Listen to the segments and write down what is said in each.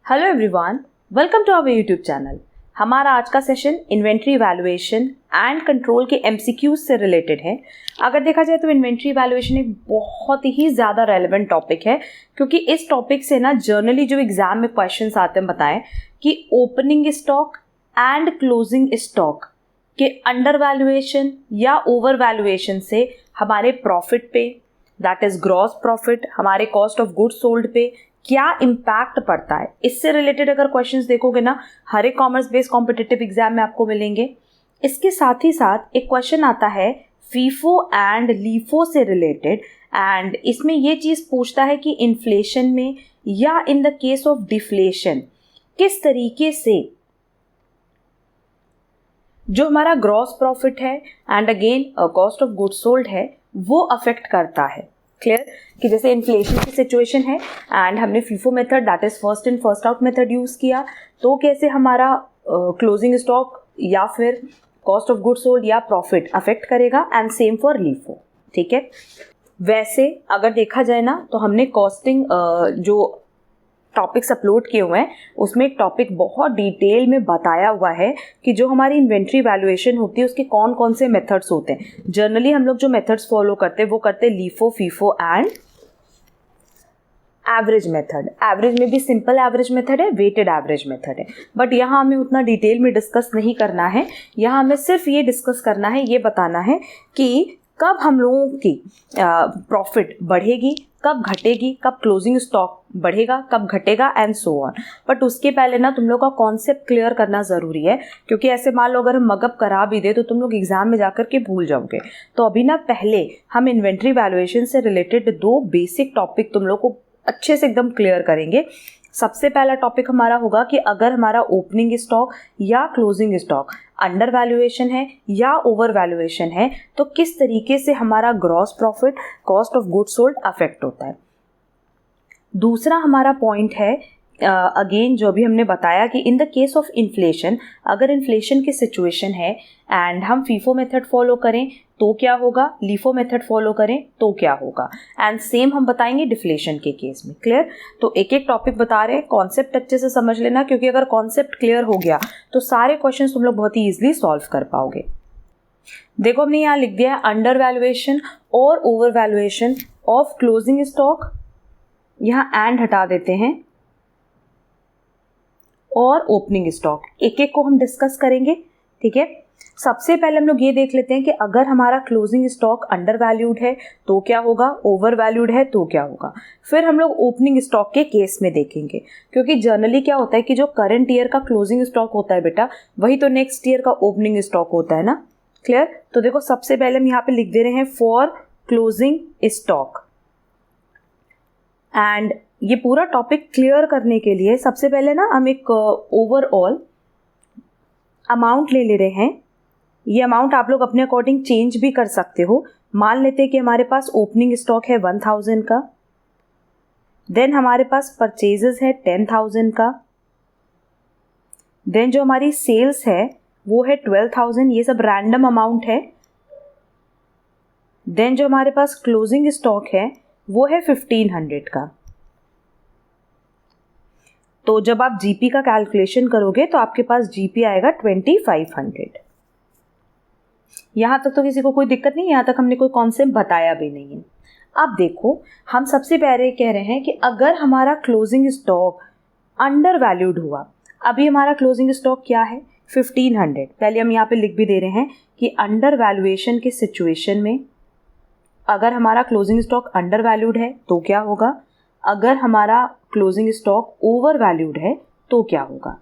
Hello everyone, welcome to our YouTube channel. हमारा आज का session inventory valuation and control के एमसीक्यूज से रिलेटेड है। अगर देखा जाए तो इन्वेंट्री वैल्यूएशन एक बहुत ही ज़्यादा रेलेवेंट टॉपिक है, क्योंकि इस टॉपिक से ना जर्नली जो एग्जाम में क्वेश्चंस आते हैं बताएं कि opening stock and closing stock के अंडर वैल्यूएशन या ओवर वैल्यूएशन से हमारे प्रॉफिट पे, दैट इज ग्रॉस प्रॉफिट, हमारे कॉस्ट ऑफ गुड्स सोल्ड पे क्या इम्पैक्ट पड़ता है। इससे रिलेटेड अगर क्वेश्चंस देखोगे ना, हर एक कॉमर्स बेस्ड कॉम्पिटिटिव एग्जाम में आपको मिलेंगे। इसके साथ ही साथ एक क्वेश्चन आता है फीफो एंड लीफो से रिलेटेड, एंड इसमें ये चीज़ पूछता है कि इन्फ्लेशन में या in the case of deflation किस तरीके से जो हमारा ग्रॉस प्रॉफिट है and again cost of goods sold है वो अफेक्ट करता है। क्लियर कि जैसे इन्फ्लेशन की सिचुएशन है एंड हमने FIFO method, that is first in first out method use किया, तो कैसे हमारा क्लोजिंग स्टॉक या फिर कॉस्ट ऑफ गुड्स सोल्ड या प्रॉफिट अफेक्ट करेगा, एंड सेम फॉर लीफो। ठीक है, वैसे अगर देखा जाए ना तो हमने कॉस्टिंग जो टॉपिक्स अपलोड किए हुए हैं उसमें एक टॉपिक बहुत डिटेल में बताया हुआ है कि जो हमारी इन्वेंट्री वैल्यूएशन होती है उसके कौन कौन से मेथड्स होते हैं। जनरली हम लोग जो मेथड्स फॉलो करते हैं वो करते हैं LIFO, FIFO and average method. Average में भी सिंपल एवरेज मेथड है, वेटेड एवरेज मेथड है, बट यहाँ हमें उतना डिटेल में डिस्कस नहीं करना है। यहाँ हमें सिर्फ ये डिस्कस करना है, ये बताना है कि कब हम लोगों की प्रॉफिट बढ़ेगी, कब घटेगी, कब क्लोजिंग स्टॉक बढ़ेगा, कब घटेगा, एंड सो ऑन। बट उसके पहले ना तुम लोग का कॉन्सेप्ट क्लियर करना ज़रूरी है, क्योंकि ऐसे मान लो अगर हम मगअप करा भी दे तो तुम लोग एग्जाम में जाकर के भूल जाओगे। तो अभी ना पहले हम इन्वेंट्री वैल्यूएशन से रिलेटेड दो बेसिक टॉपिक तुम लोग को अच्छे से एकदम क्लियर करेंगे। सबसे पहला टॉपिक हमारा होगा कि अगर हमारा ओपनिंग स्टॉक या क्लोजिंग स्टॉक अंडर वैल्यूएशन है या ओवर वैल्यूएशन है तो किस तरीके से हमारा gross profit, cost of goods sold affect होता है। दूसरा हमारा पॉइंट है अगेन जो भी हमने बताया कि in the case of inflation, अगर इन्फ्लेशन की सिचुएशन है एंड हम फीफो मेथड फॉलो करें तो क्या होगा, लीफो मेथड फॉलो करें तो क्या होगा, एंड सेम हम बताएंगे डिफ्लेशन के केस में। क्लियर? तो एक एक टॉपिक बता रहे हैं, कॉन्सेप्ट अच्छे से समझ लेना, क्योंकि अगर कॉन्सेप्ट क्लियर हो गया तो सारे क्वेश्चन तुम लोग बहुत ही ईजिली सॉल्व कर पाओगे। देखो हमने यहाँ लिख दिया है अंडर वैल्यूएशन और over valuation of closing stock, यहाँ एंड हटा देते हैं, और ओपनिंग स्टॉक। एक एक को हम डिस्कस करेंगे। ठीक है, सबसे पहले हम लोग ये देख लेते हैं कि अगर हमारा क्लोजिंग स्टॉक अंडर वैल्यूड है तो क्या होगा, ओवर वैल्यूड है तो क्या होगा। फिर हम लोग ओपनिंग स्टॉक के केस में देखेंगे, क्योंकि जनरली क्या होता है कि जो करंट ईयर का क्लोजिंग स्टॉक होता है बेटा वही तो नेक्स्ट ईयर का ओपनिंग स्टॉक होता है ना। क्लियर? तो देखो सबसे पहले हम यहाँ पे लिख दे रहे हैं फॉर क्लोजिंग स्टॉक, एंड ये पूरा टॉपिक क्लियर करने के लिए सबसे पहले ना हम एक ओवरऑल अमाउंट ले रहे हैं। ये अमाउंट आप लोग अपने अकॉर्डिंग चेंज भी कर सकते हो। मान लेते हैं कि हमारे पास ओपनिंग स्टॉक है 1000 का, देन हमारे पास परचेजेस है 10,000 का, देन जो हमारी सेल्स है वो है 12,000, ये सब रैंडम अमाउंट है। देन जो हमारे पास क्लोजिंग स्टॉक है वो है 1500 का। तो जब आप जीपी का कैलकुलेशन करोगे तो आपके पास जीपी आएगा 2500। यहाँ तक तो किसी को कोई दिक्कत नहीं, यहाँ तक हमने कोई कॉन्सेप्ट बताया भी नहीं है। अब देखो हम सबसे पहले कह रहे हैं कि अगर हमारा क्लोजिंग स्टॉक अंडर वैल्यूड हुआ, अभी हमारा क्लोजिंग स्टॉक क्या है 1500, पहले हम यहाँ पे लिख भी दे रहे हैं कि अंडर वैल्यूएशन के सिचुएशन में अगर हमारा क्लोजिंग स्टॉक अंडर वैल्यूड है तो क्या होगा, अगर हमारा क्लोजिंग स्टॉक ओवर वैल्यूड है तो क्या होगा।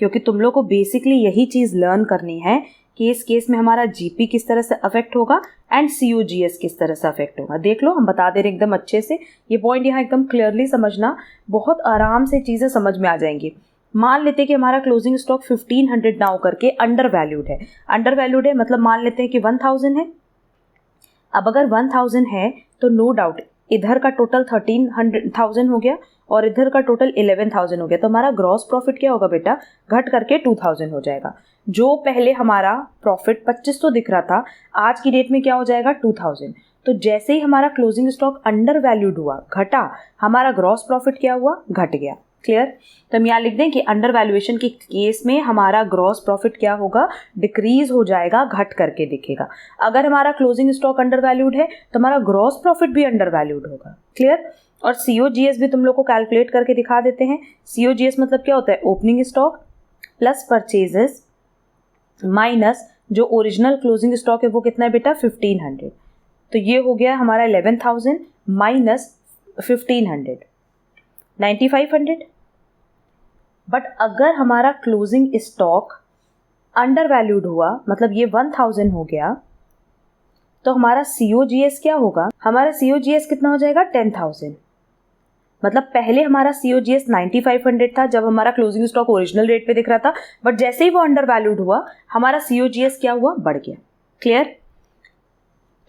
क्योंकि तुम लोग को बेसिकली यही चीज़ लर्न करनी है कि इस केस में हमारा जीपी किस तरह से अफेक्ट होगा एंड सीओजीएस किस तरह से अफेक्ट होगा। देख लो हम बता दे रहे एकदम अच्छे से, ये पॉइंट यहाँ एकदम क्लियरली समझना, बहुत आराम से चीज़ें समझ में आ जाएंगी। मान लेते हैं कि हमारा क्लोजिंग स्टॉक 1500 नाउ करके अंडर वैल्यूड है। अंडर वैल्यूड है मतलब मान लेते हैं कि 1000 है। अब अगर 1000 है तो नो डाउट इधर का टोटल 13,000 हो गया और इधर का टोटल 11,000 हो गया, तो हमारा ग्रॉस प्रॉफिट क्या होगा बेटा, घट करके 2,000 हो जाएगा। जो पहले हमारा प्रॉफिट 2500 दिख रहा था, आज की डेट में क्या हो जाएगा 2,000। तो जैसे ही हमारा क्लोजिंग स्टॉक अंडर वैल्यूड हुआ, घटा, हमारा ग्रॉस प्रॉफिट क्या हुआ, घट गया। क्लियर? तो हम यहाँ लिख दें कि अंडर वैल्यूएशन के केस में हमारा ग्रॉस प्रॉफिट क्या होगा, डिक्रीज हो जाएगा, घट करके दिखेगा। अगर हमारा क्लोजिंग स्टॉक अंडर वैल्यूड है तो हमारा ग्रॉस प्रॉफिट भी अंडर वैल्यूड होगा। क्लियर? और COGS भी तुम लोग को कैलकुलेट करके दिखा देते हैं। COGS मतलब क्या होता है, opening stock plus purchases minus जो ओरिजिनल क्लोजिंग स्टॉक है वो कितना है बेटा, 1500। तो ये हो गया हमारा 11,000 माइनस 1500, 9500। बट अगर हमारा क्लोजिंग स्टॉक अंडर वैल्यूड हुआ, मतलब ये 1000 हो गया, तो हमारा COGS क्या होगा, हमारा COGS कितना हो जाएगा, 10,000। मतलब पहले हमारा COGS 9500 था जब हमारा क्लोजिंग स्टॉक ओरिजिनल रेट पे दिख रहा था, बट जैसे ही वो अंडर वैल्यूड हुआ हमारा COGS क्या हुआ, बढ़ गया। क्लियर?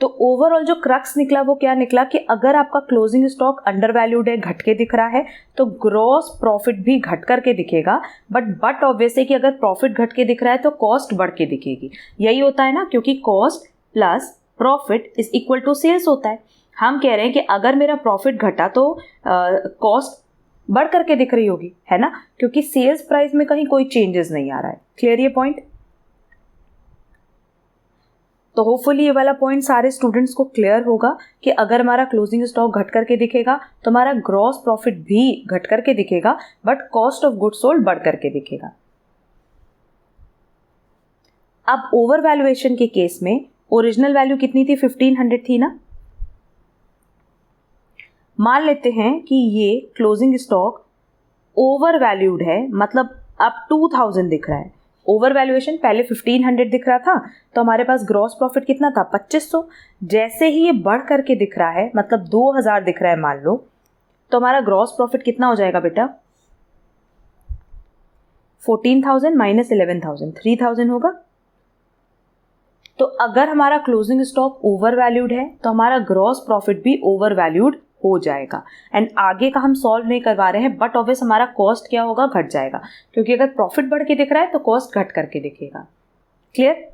तो ओवरऑल जो क्रक्स निकला वो क्या निकला कि अगर आपका क्लोजिंग स्टॉक अंडर वैल्यूड है, घट के दिख रहा है, तो ग्रॉस प्रॉफिट भी घट करके दिखेगा। बट ऑब्वियस है कि अगर प्रॉफिट घट के दिख रहा है तो कॉस्ट बढ़ के दिखेगी। यही होता है ना, क्योंकि cost plus profit is equal to sales होता है। हम कह रहे हैं कि अगर मेरा प्रॉफिट घटा तो कॉस्ट बढ़ करके दिख रही होगी, है ना, क्योंकि सेल्स प्राइस में कहीं कोई चेंजेस नहीं आ रहा है। क्लियर ये पॉइंट? तो होपफुली ये वाला पॉइंट सारे स्टूडेंट्स को क्लियर होगा कि अगर हमारा क्लोजिंग स्टॉक घट करके दिखेगा तो हमारा ग्रॉस प्रॉफिट भी घट करके दिखेगा, but cost of goods sold बढ़ करके दिखेगा। अब ओवर वैल्यूएशन के केस में ओरिजिनल वैल्यू कितनी थी, 1500 थी ना। मान लेते हैं कि ये क्लोजिंग स्टॉक ओवर वैल्यूड है, मतलब अब 2000 दिख रहा है। ओवर वैल्यूएशन पहले 1500 दिख रहा था, तो हमारे पास ग्रॉस प्रॉफिट कितना था, 2500। जैसे ही ये बढ़ करके दिख रहा है, मतलब 2000 दिख रहा है मान लो, तो हमारा ग्रॉस प्रॉफिट कितना हो जाएगा बेटा, 14,000 माइनस 11,000, 3,000 होगा। तो अगर हमारा क्लोजिंग स्टॉक ओवर वैल्यूड है तो हमारा ग्रॉस प्रॉफिट भी ओवर वैल्यूड हो जाएगा। एंड आगे का हम सॉल्व नहीं करवा रहे हैं, बट ऑब्वियस हमारा कॉस्ट क्या होगा, घट जाएगा, क्योंकि अगर प्रॉफिट बढ़ के दिख रहा है तो कॉस्ट घट करके दिखेगा। क्लियर?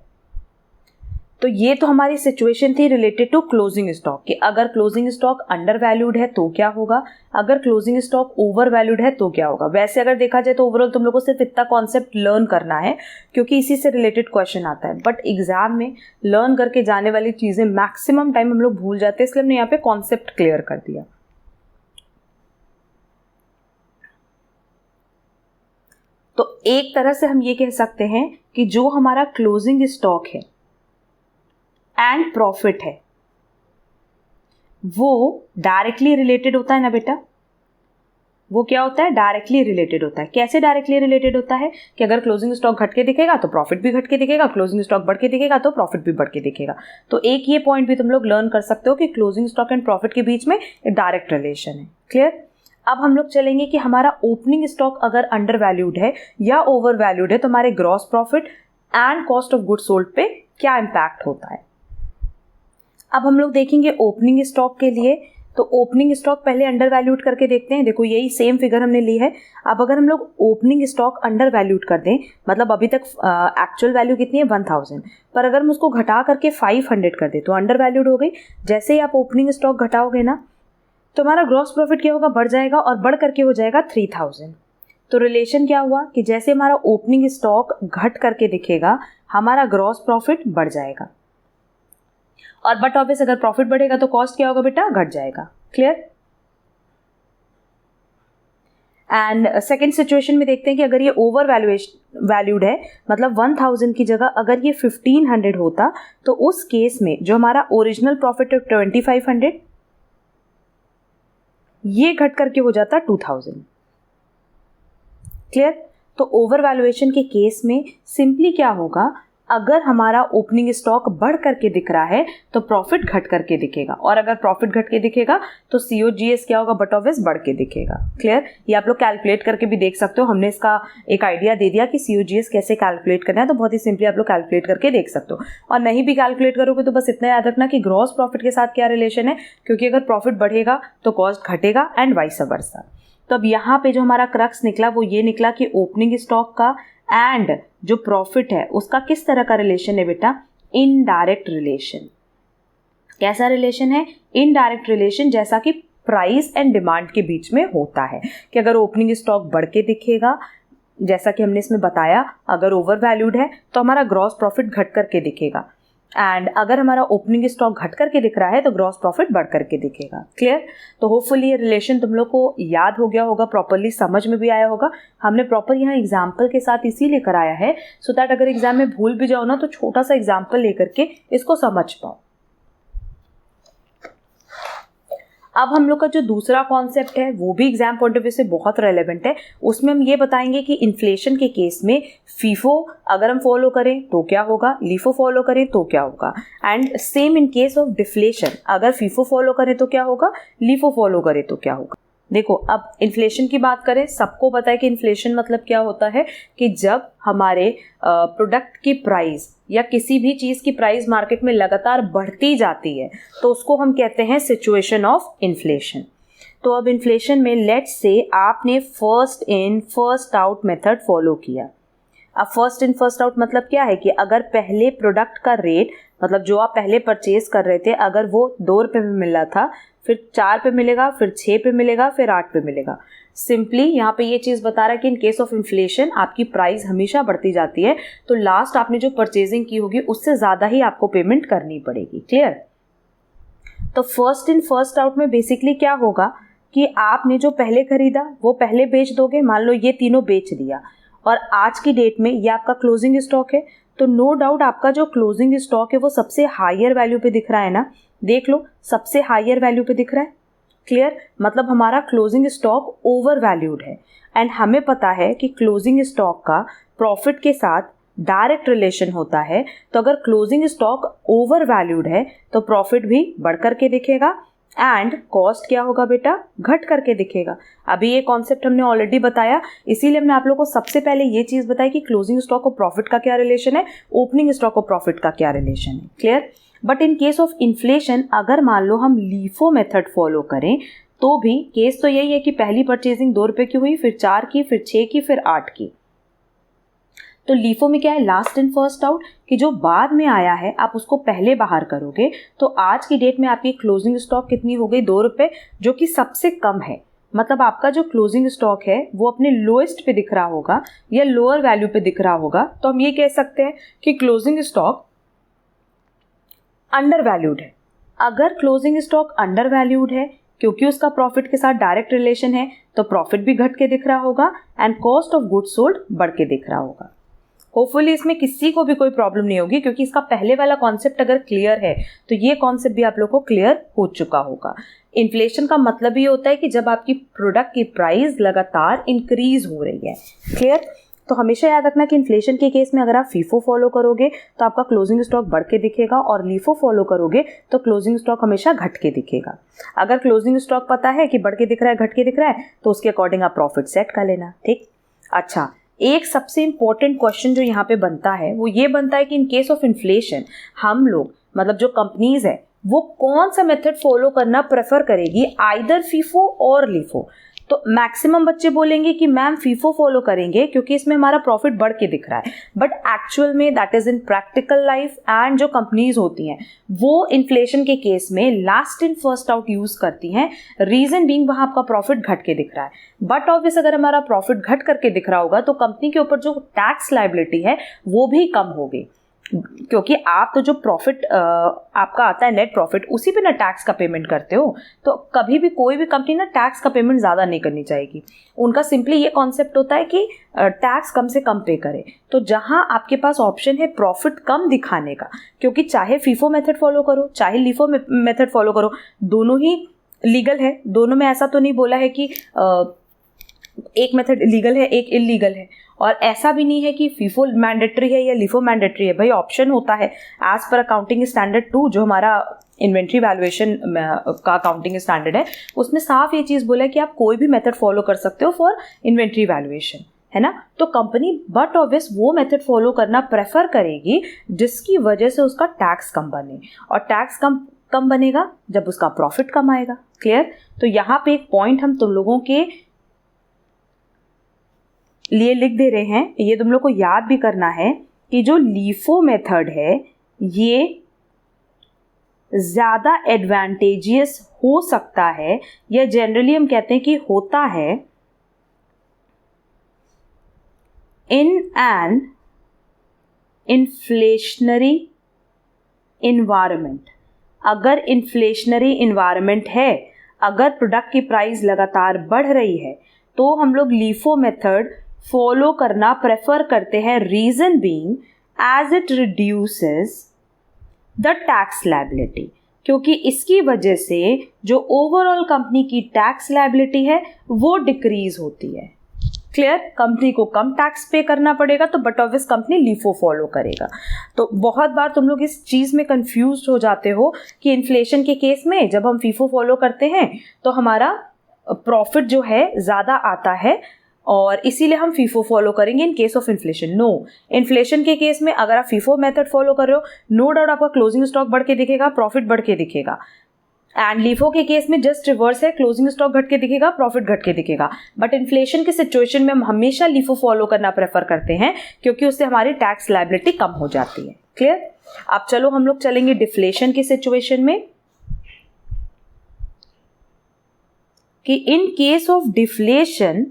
तो ये तो हमारी सिचुएशन थी रिलेटेड टू क्लोजिंग स्टॉक कि अगर क्लोजिंग स्टॉक अंडर वैल्यूड है तो क्या होगा, अगर क्लोजिंग स्टॉक ओवर वैल्यूड है तो क्या होगा। वैसे अगर देखा जाए तो ओवरऑल तुम लोगों को सिर्फ इतना कॉन्सेप्ट लर्न करना है, क्योंकि इसी से रिलेटेड क्वेश्चन आता है। बट एग्जाम में लर्न करके जाने वाली चीज़ें मैक्सिमम टाइम हम लोग भूल जाते हैं, इसलिए हमने यहाँ पे कॉन्सेप्ट क्लियर कर दिया। तो एक तरह से हम ये कह सकते हैं कि जो हमारा क्लोजिंग स्टॉक है एंड प्रॉफिट है वो डायरेक्टली रिलेटेड होता है ना बेटा। वो क्या होता है, डायरेक्टली रिलेटेड होता है। कैसे डायरेक्टली रिलेटेड होता है कि अगर क्लोजिंग स्टॉक घट के दिखेगा तो प्रॉफिट भी घट के दिखेगा, क्लोजिंग स्टॉक बढ़ के दिखेगा तो प्रॉफिट भी बढ़ के दिखेगा। तो एक ये पॉइंट भी तुम लोग लर्न कर सकते हो कि क्लोजिंग स्टॉक एंड प्रॉफिट के बीच में एक डायरेक्ट रिलेशन है। क्लियर? अब हम लोग चलेंगे कि हमारा ओपनिंग स्टॉक अगर अंडर वैल्यूड है या ओवर वैल्यूड है तो हमारे gross profit and cost of goods sold पे क्या इम्पैक्ट होता है। अब हम लोग देखेंगे ओपनिंग स्टॉक के लिए। तो ओपनिंग स्टॉक पहले अंडर वैल्यूड करके देखते हैं। देखो यही सेम फिगर हमने ली है। अब अगर हम लोग ओपनिंग स्टॉक अंडर वैल्यूड कर दें, मतलब अभी तक एक्चुअल वैल्यू कितनी है 1000, पर अगर हम उसको घटा करके 500 कर दें तो अंडर वैल्यूड हो गई। जैसे ही आप ओपनिंग स्टॉक घटाओगे ना तो हमारा ग्रॉस प्रॉफिट क्या होगा, बढ़ जाएगा और बढ़ करके हो जाएगा 3000। तो रिलेशन क्या हुआ कि जैसे हमारा ओपनिंग स्टॉक घट करके दिखेगा हमारा ग्रॉस प्रॉफिट बढ़ जाएगा, और बट ऑब्वियस अगर प्रॉफिट बढ़ेगा तो कॉस्ट क्या होगा बेटा, घट जाएगा। क्लियर? एंड सेकेंड सिचुएशन में देखते हैं कि अगर ये ओवर वैल्यूड है, मतलब 1000 की जगह अगर ये 1500 होता तो उस केस में जो हमारा ओरिजिनल प्रॉफिट है 2500, ये घट करके हो जाता 2000। क्लियर? तो ओवर वैल्यूएशन के केस में सिंपली क्या होगा, अगर हमारा ओपनिंग स्टॉक बढ़ करके दिख रहा है तो प्रॉफिट घट करके दिखेगा, और अगर प्रॉफिट घट के दिखेगा तो COGS क्या होगा, बट ऑब्वियस बढ़ के दिखेगा। क्लियर? ये आप लोग कैलकुलेट करके भी देख सकते हो। हमने इसका एक आइडिया दे दिया कि COGS कैसे कैलकुलेट करना है, तो बहुत ही सिंपली आप लोग कैलकुलेट करके देख सकते हो। और नहीं भी कैलकुलेट करोगे तो बस इतना याद रखना कि ग्रॉस प्रॉफिट के साथ क्या रिलेशन है, क्योंकि अगर प्रॉफिट बढ़ेगा तो कॉस्ट घटेगा एंड वाइस वर्सा। तो अब यहाँ पे जो हमारा क्रक्स निकला वो ये निकला कि ओपनिंग स्टॉक का एंड जो प्रॉफिट है उसका किस तरह का रिलेशन है बेटा, इनडायरेक्ट रिलेशन। कैसा रिलेशन है, इनडायरेक्ट रिलेशन, जैसा कि प्राइस एंड डिमांड के बीच में होता है कि अगर ओपनिंग स्टॉक बढ़ के दिखेगा, जैसा कि हमने इसमें बताया, अगर ओवर वैल्यूड है तो हमारा ग्रॉस प्रॉफिट घट करके दिखेगा, एंड अगर हमारा ओपनिंग स्टॉक घट करके दिख रहा है तो ग्रॉस प्रॉफिट बढ़ करके दिखेगा। क्लियर? तो होपफुली ये रिलेशन तुम लोग को याद हो गया होगा, प्रॉपरली समझ में भी आया होगा। हमने प्रॉपर यहाँ एग्जाम्पल के साथ इसीलिए कराया है सो दैट अगर एग्जाम में भूल भी जाओ ना तो छोटा सा एग्जाम्पल लेकर के इसको समझ पाओ। अब हम लोग का जो दूसरा कॉन्सेप्ट है वो भी एग्जाम पॉइंट ऑफ व्यू से बहुत रेलेवेंट है। उसमें हम ये बताएंगे कि इन्फ्लेशन के केस में फीफो अगर हम फॉलो करें तो क्या होगा, लीफो फॉलो करें तो क्या होगा, and same in case of deflation, अगर फीफो फॉलो करें तो क्या होगा, लीफो फॉलो करें तो क्या होगा। देखो, अब इन्फ्लेशन की बात करें, सबको पता है कि इन्फ्लेशन मतलब क्या होता है कि जब हमारे प्रोडक्ट की प्राइस या किसी भी चीज़ की प्राइस मार्केट में लगातार बढ़ती जाती है तो उसको हम कहते हैं सिचुएशन ऑफ इन्फ्लेशन। तो अब इन्फ्लेशन में लेट्स से आपने first in first out method follow किया। अब फर्स्ट इन फर्स्ट आउट मतलब क्या है कि अगर पहले प्रोडक्ट का रेट, मतलब जो आप पहले परचेज कर रहे थे, अगर वो 2 रुपये में मिल रहा था, फिर 4 पे मिलेगा, फिर 6 पे मिलेगा, फिर 8 पे मिलेगा। सिंपली यहाँ पे ये चीज़ बता रहा है कि इन केस ऑफ इन्फ्लेशन आपकी प्राइस हमेशा बढ़ती जाती है तो लास्ट आपने जो परचेजिंग की होगी उससे ज़्यादा ही आपको पेमेंट करनी पड़ेगी। क्लियर? तो फर्स्ट इन फर्स्ट आउट में बेसिकली क्या होगा कि आपने जो पहले खरीदा वो पहले बेच दोगे। मान लो ये तीनों बेच दिया और आज की डेट में ये आपका क्लोजिंग स्टॉक है, तो नो डाउट आपका जो क्लोजिंग स्टॉक है वो सबसे हायर वैल्यू पे दिख रहा है ना। देख लो, सबसे हायर वैल्यू पे दिख रहा है। क्लियर? मतलब हमारा क्लोजिंग स्टॉक ओवर वैल्यूड है, एंड हमें पता है कि क्लोजिंग स्टॉक का प्रॉफिट के साथ डायरेक्ट रिलेशन होता है। तो अगर क्लोजिंग स्टॉक ओवर वैल्यूड है तो प्रॉफिट भी बढ़ करके दिखेगा एंड कॉस्ट क्या होगा बेटा, घट करके दिखेगा। अभी ये कॉन्सेप्ट हमने ऑलरेडी बताया, इसीलिए हमने आप लोगों को सबसे पहले ये चीज़ बताई कि क्लोजिंग स्टॉक और प्रॉफिट का क्या रिलेशन है, ओपनिंग स्टॉक और प्रॉफिट का क्या रिलेशन है। Clear? But in case of inflation अगर मान लो हम लीफो मेथड फॉलो करें तो भी केस तो यही है कि पहली परचेजिंग 2 रुपये की हुई, फिर 4 की, फिर 6 की, फिर 8 की। तो लीफो में क्या है, लास्ट इन फर्स्ट आउट, कि जो बाद में आया है आप उसको पहले बाहर करोगे। तो आज की डेट में आपकी क्लोजिंग स्टॉक कितनी हो गई, 2 रुपये, जो कि सबसे कम है। मतलब आपका जो क्लोजिंग स्टॉक है वो अपने लोएस्ट पे दिख रहा होगा या लोअर वैल्यू पे दिख रहा होगा। तो हम ये कह सकते हैं कि क्लोजिंग स्टॉक अंडर वैल्यूड है। अगर क्लोजिंग स्टॉक अंडर वैल्यूड है क्योंकि उसका प्रॉफिट के साथ डायरेक्ट रिलेशन है तो प्रॉफिट भी घट के दिख रहा होगा and cost of goods sold बढ़ के दिख रहा होगा। होपफुली इसमें किसी को भी कोई प्रॉब्लम नहीं होगी क्योंकि इसका पहले वाला कॉन्सेप्ट अगर क्लियर है तो ये कॉन्सेप्ट भी आप लोग को क्लियर हो चुका होगा। इन्फ्लेशन का मतलब ये होता है कि जब आपकी प्रोडक्ट की प्राइस लगातार इंक्रीज हो रही है। क्लियर? तो हमेशा याद रखना कि इन्फ्लेशन के केस में अगर आप फीफो फॉलो करोगे तो आपका क्लोजिंग स्टॉक बढ़ के दिखेगा और लीफो फॉलो करोगे तो क्लोजिंग स्टॉक हमेशा घट के दिखेगा। अगर क्लोजिंग स्टॉक पता है कि बढ़ के दिख रहा है, घट के दिख रहा है, तो उसके अकॉर्डिंग आप प्रॉफिट सेट कर लेना। ठीक? अच्छा, एक सबसे इंपॉर्टेंट क्वेश्चन जो यहाँ पे बनता है वो ये बनता है कि इन केस ऑफ इन्फ्लेशन हम लोग, मतलब जो कंपनीज है, वो कौन सा मेथड फॉलो करना प्रेफर करेगी, आइदर फीफो और लीफो। तो मैक्सिमम बच्चे बोलेंगे कि मैम फीफो फॉलो करेंगे क्योंकि इसमें हमारा प्रॉफिट बढ़ के दिख रहा है, बट एक्चुअल में that is in practical life and जो कंपनीज होती हैं वो इन्फ्लेशन के केस में last in first out use करती हैं। रीजन बीइंग वहां आपका प्रॉफिट घट के दिख रहा है, बट ऑब्वियस अगर हमारा प्रॉफिट घट करके दिख रहा होगा तो कंपनी के ऊपर जो टैक्स लायबिलिटी है वो भी कम होगी क्योंकि आप तो जो प्रॉफिट आपका आता है नेट प्रॉफिट उसी पे ना टैक्स का पेमेंट करते हो। तो कभी भी कोई भी कंपनी ना टैक्स का पेमेंट ज़्यादा नहीं करनी चाहेगी। उनका सिंपली ये कॉन्सेप्ट होता है कि टैक्स कम से कम पे करे। तो जहाँ आपके पास ऑप्शन है प्रॉफिट कम दिखाने का, क्योंकि चाहे फीफो मेथड फॉलो करो चाहे लीफो मेथड फॉलो करो, दोनों ही लीगल है। दोनों में ऐसा तो नहीं बोला है कि एक मेथड लीगल है एक इलीगल है, और ऐसा भी नहीं है कि फीफो मैंडेटरी है या लीफो मैंडेटरी है। भाई ऑप्शन होता है एज पर अकाउंटिंग स्टैंडर्ड 2 जो हमारा इन्वेंट्री वैल्यूएशन का अकाउंटिंग स्टैंडर्ड है, उसमें साफ ये चीज़ बोला है कि आप कोई भी मेथड फॉलो कर सकते हो फॉर इन्वेंट्री वैल्यूएशन, है ना। तो कंपनी बट ऑब्वियस वो मेथड फॉलो करना प्रेफर करेगी जिसकी वजह से उसका टैक्स कम बने, और टैक्स कम बनेगा जब उसका प्रॉफिट कम आएगा। क्लियर? तो यहाँ पे एक पॉइंट हम तुम लोगों के लिए लिख दे रहे हैं, ये तुम लोग को याद भी करना है कि जो लीफो मेथड है ये ज़्यादा एडवांटेजियस हो सकता है, या जनरली हम कहते हैं कि होता है, इन एन इन्फ्लेशनरी इन्वायरमेंट। अगर इन्फ्लेशनरी इन्वायरमेंट है, अगर प्रोडक्ट की प्राइस लगातार बढ़ रही है, तो हम लोग LIFO मेथड फॉलो करना प्रेफर करते हैं। Reason being as it reduces the tax liability, क्योंकि इसकी वजह से जो ओवरऑल कंपनी की टैक्स लायबिलिटी है वो डिक्रीज होती है। क्लियर? कंपनी को कम टैक्स पे करना पड़ेगा, तो but obvious company LIFO follow करेगा। तो बहुत बार तुम लोग इस चीज़ में कंफ्यूज हो जाते हो कि इन्फ्लेशन के केस में जब हम FIFO फॉलो करते हैं तो हमारा प्रॉफिट जो है ज़्यादा आता है और इसीलिए हम FIFO फॉलो करेंगे in case of inflation. No, inflation के केस में अगर आप FIFO मेथड फॉलो कर रहे हो, नो डाउट आपका क्लोजिंग स्टॉक बढ़ के दिखेगा, प्रॉफिट बढ़ के दिखेगा। एंड LIFO के केस में जस्ट रिवर्स है, क्लोजिंग स्टॉक घट के दिखेगा, प्रॉफिट घट के दिखेगा। बट इन्फ्लेशन के सिचुएशन में हम हमेशा LIFO फॉलो करना प्रेफर करते हैं, क्योंकि उससे हमारी टैक्स लायबिलिटी कम हो जाती है। क्लियर? अब चलो हम लोग चलेंगे डिफ्लेशन की सिचुएशन में, कि इन केस ऑफ डिफ्लेशन